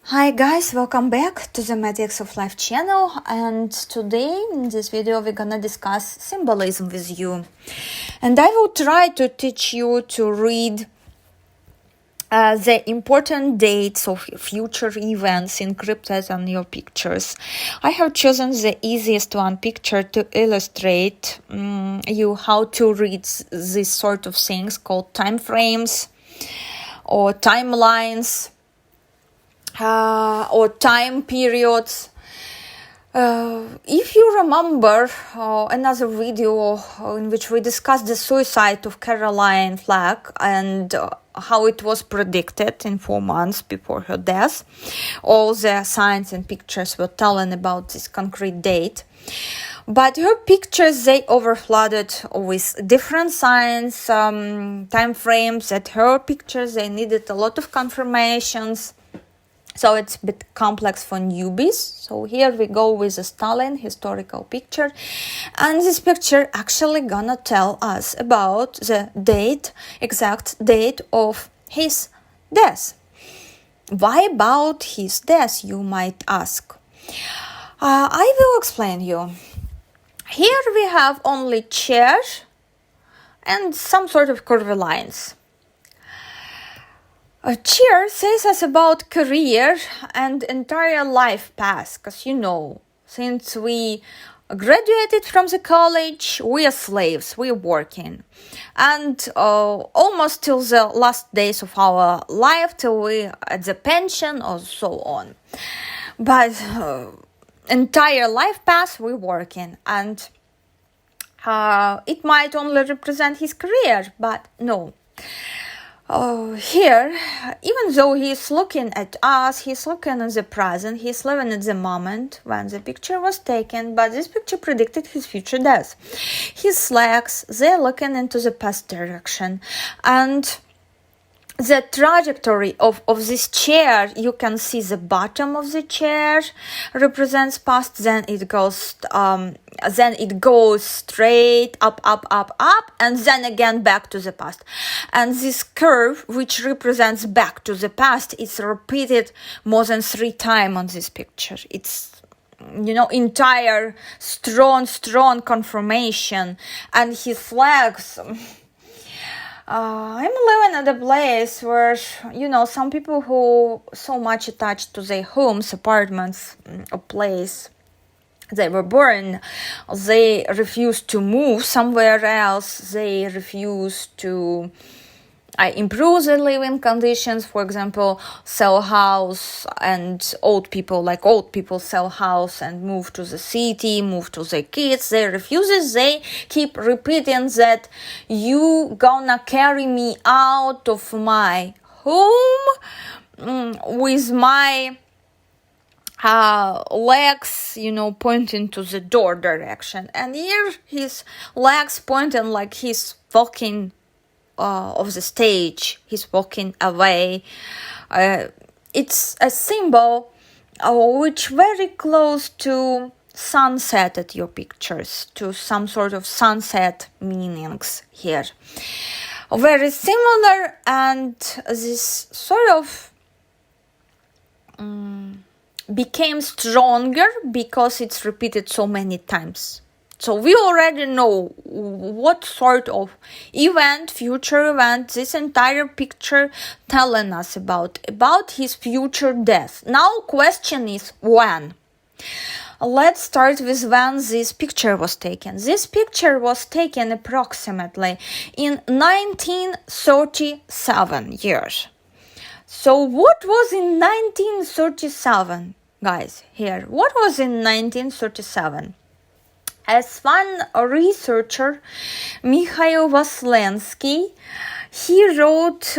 Hi guys, welcome back to the Magics of Life channel, and today in this video we're gonna discuss symbolism with you, and I will try to teach you to read the important dates of future events encrypted on your pictures. I have chosen the easiest one picture to illustrate you how to read this sort of things called time frames or timelines. Or time periods. If you remember another video in which we discussed the suicide of Caroline Flack and how it was predicted in 4 months before her death, all the signs and pictures were telling about this concrete date. But her pictures, they overflooded with different signs, time frames. That her pictures, they needed a lot of confirmations. So it's a bit complex for newbies. So here we go with a Stalin historical picture. And this picture actually gonna tell us about the exact date of his death. Why about his death, you might ask? I will explain you. Here we have only chair and some sort of curvy lines. A chair says us about career and entire life path, because since we graduated from the college, we are slaves, we are working, and almost till the last days of our life, till we at the pension or so on. But entire life path, we're working, and it might only represent his career, but no. Here, even though he's looking at us, he's looking at the present, he's living at the moment when the picture was taken, but this picture predicted his future death. His legs, they're looking into the past direction, and the trajectory of this chair, you can see the bottom of the chair represents past, then it goes straight up, and then again back to the past. And this curve, which represents back to the past, is repeated more than 3 times on this picture. It's entire strong confirmation. And his legs, I'm living at a place where, some people who so much attached to their homes, apartments, a place they were born, they refuse to move somewhere else. They refuse to improve their living conditions. For example, sell house, and old people sell house and move to the city, move to their kids. They refuse. They keep repeating that you gonna carry me out of my home with my legs, pointing to the door direction. And here his legs pointing like he's walking of the stage, he's walking away. It's a symbol which very close to sunset at your pictures, to some sort of sunset meanings here. Very similar, and this sort of became stronger because it's repeated so many times. So we already know what sort of future event, this entire picture telling us about his future death. Now question is when. Let's start with when this picture was taken. This picture was taken approximately in 1937 years. So what was in 1937, guys, here? What was in 1937? As one researcher, Mikhail Vaslensky, he wrote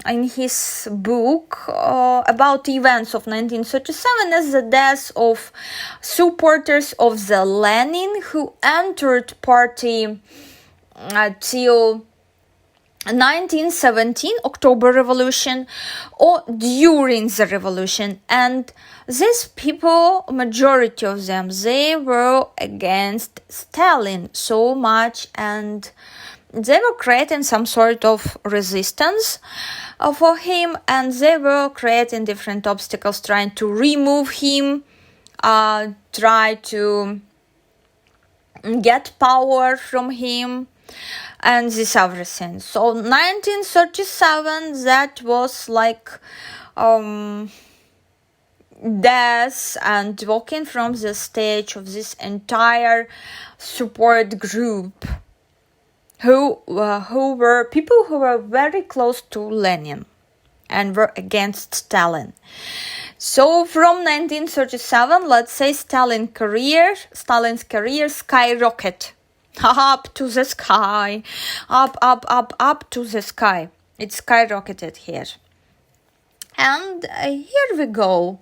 in his book about events of 1937 as the death of supporters of the Lenin who entered party till 1917 October Revolution or during the revolution. And these people, majority of them, they were against Stalin so much, and they were creating some sort of resistance for him, and they were creating different obstacles, trying to remove him, try to get power from him, and this everything. So 1937, that was like death and walking from the stage of this entire support group, who were people who were very close to Lenin and were against Stalin. So from 1937, let's say Stalin's career skyrocketed up to the sky, up to the sky. It skyrocketed here. And here we go.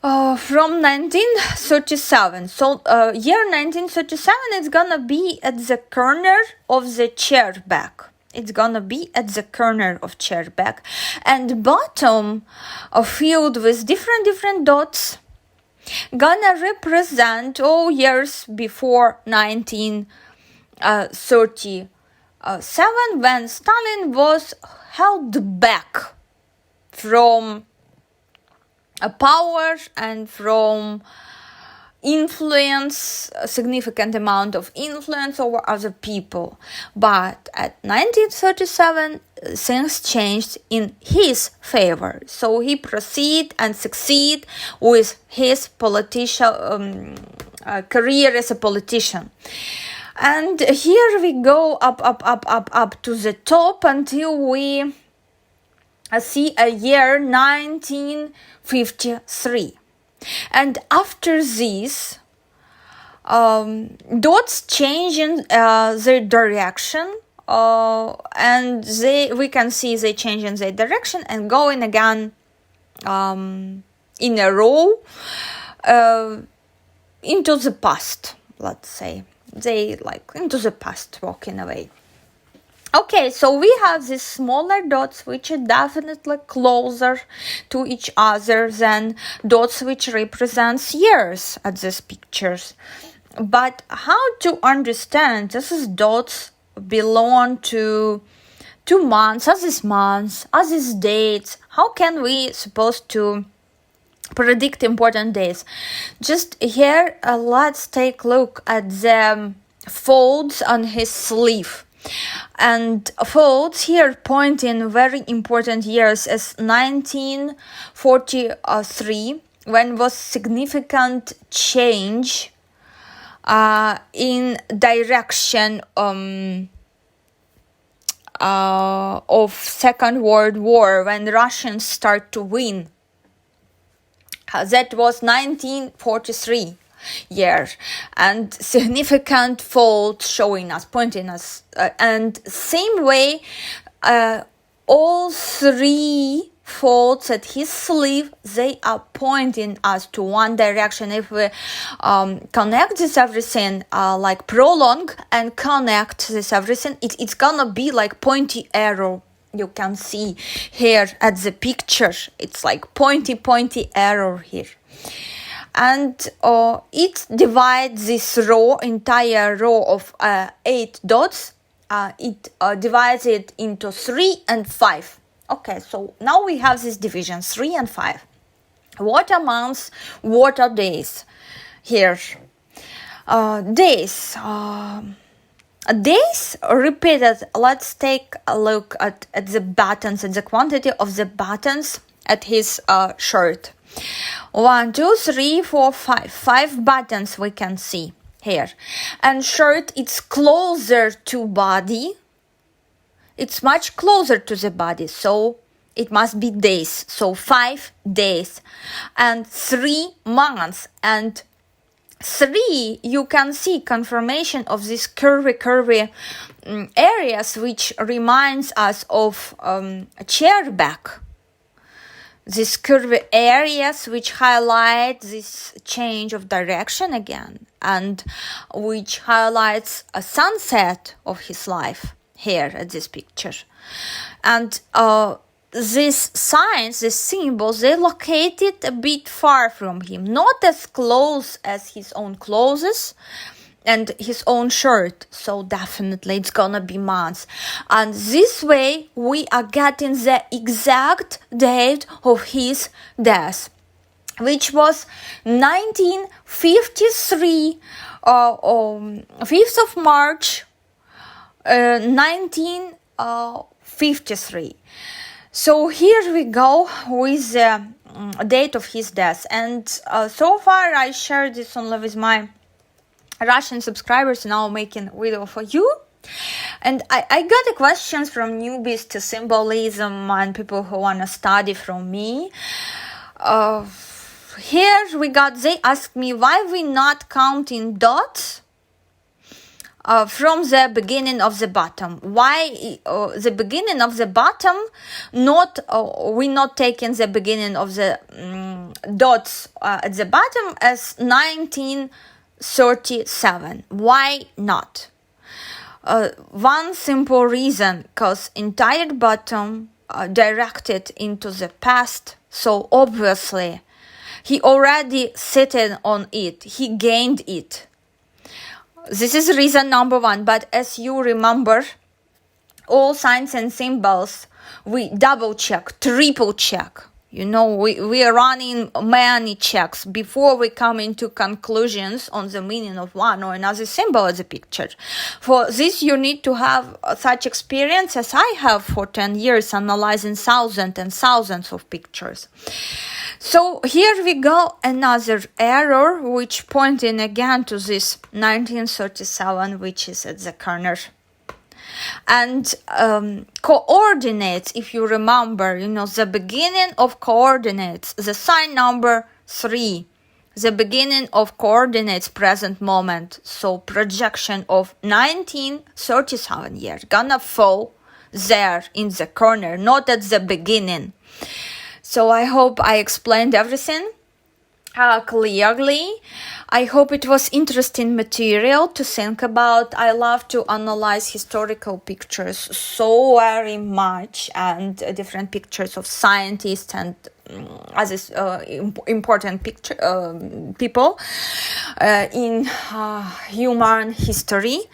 From 1937. So year 1937, it's gonna be at the corner of the chair back. It's gonna be at the corner of chair back, and bottom filled with different dots, gonna represent all years before 1937, when Stalin was held back from power and from influence, a significant amount of influence over other people. But at 1937, things changed in his favor. So he proceed and succeed with his political career as a politician. And here we go up to the top until we see a year 1953. And after this, dots changing their direction, and we can see they changing their direction and going again in a row into the past. Let's say they like into the past, walking away. Okay, so we have these smaller dots which are definitely closer to each other than dots which represents years at these pictures. But how to understand these dots belong to months, as these months, as these dates? How can we supposed to predict important days? Just here, let's take a look at the folds on his sleeve. And folds here pointing very important years as 1943, when was significant change in direction of Second World War, when Russians start to win. That was 1943. Year, and significant folds showing us, pointing us, and same way all three folds at his sleeve, they are pointing us to one direction. If we connect this everything, like prolong and connect this everything, it's gonna be like pointy arrow. You can see here at the picture, it's like pointy arrow here. And it divides this entire row of 8 dots. It divides it into 3 and 5. Okay, so now we have this division, 3 and 5. What are months? What are days? Here, days. Days repeated. Let's take a look at the buttons, at the quantity of the buttons at his shirt. 1, 2, 3, 4, 5. 5 buttons we can see here. And shirt, it's closer to body. It's much closer to the body, so it must be days. So 5 days and 3 months. And 3, you can see confirmation of these curvy areas, which reminds us of a chair back. These curvy areas which highlight this change of direction again, and which highlights a sunset of his life here at this picture. And these signs, these symbols, they located a bit far from him, not as close as his own clothes, and his own shirt, so definitely it's gonna be months. And this way we are getting the exact date of his death, which was 1953, 5th of March, 1953. So here we go with the date of his death. And so far I shared this only with my Russian subscribers, now making video for you. And I got the questions from newbies to symbolism and people who want to study from me. Here they asked me why we not counting dots from the beginning of the bottom. Why the beginning of the bottom, not we not taking the beginning of the dots at the bottom as 1937. Why not? One simple reason, because entire bottom directed into the past, so obviously he already sitting on it, he gained it. This is reason number one. But as you remember, all signs and symbols we double check, triple check. You know, we are running many checks before we come into conclusions on the meaning of one or another symbol as a picture. For this, you need to have such experience as I have for 10 years, analyzing thousands and thousands of pictures. So here we go, another error, which pointing again to this 1937, which is at the corner. And coordinates, if you remember, the beginning of coordinates, the sign number 3, the beginning of coordinates, present moment, so projection of 1937 year, gonna fall there in the corner, not at the beginning. So I hope I explained everything clearly. I hope it was interesting material to think about. I love to analyze historical pictures so very much, and different pictures of scientists and other important people in human history,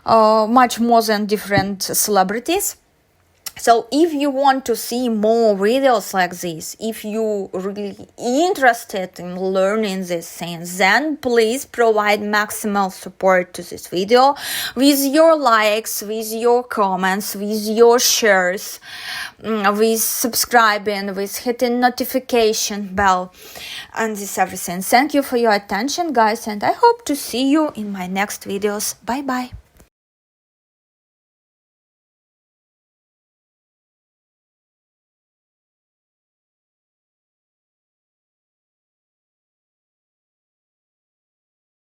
much more than different celebrities. So if you want to see more videos like this, if you really interested in learning these things, then please provide maximal support to this video with your likes, with your comments, with your shares, with subscribing, with hitting notification bell, and this everything. Thank you for your attention, guys, and I hope to see you in my next videos. Bye bye.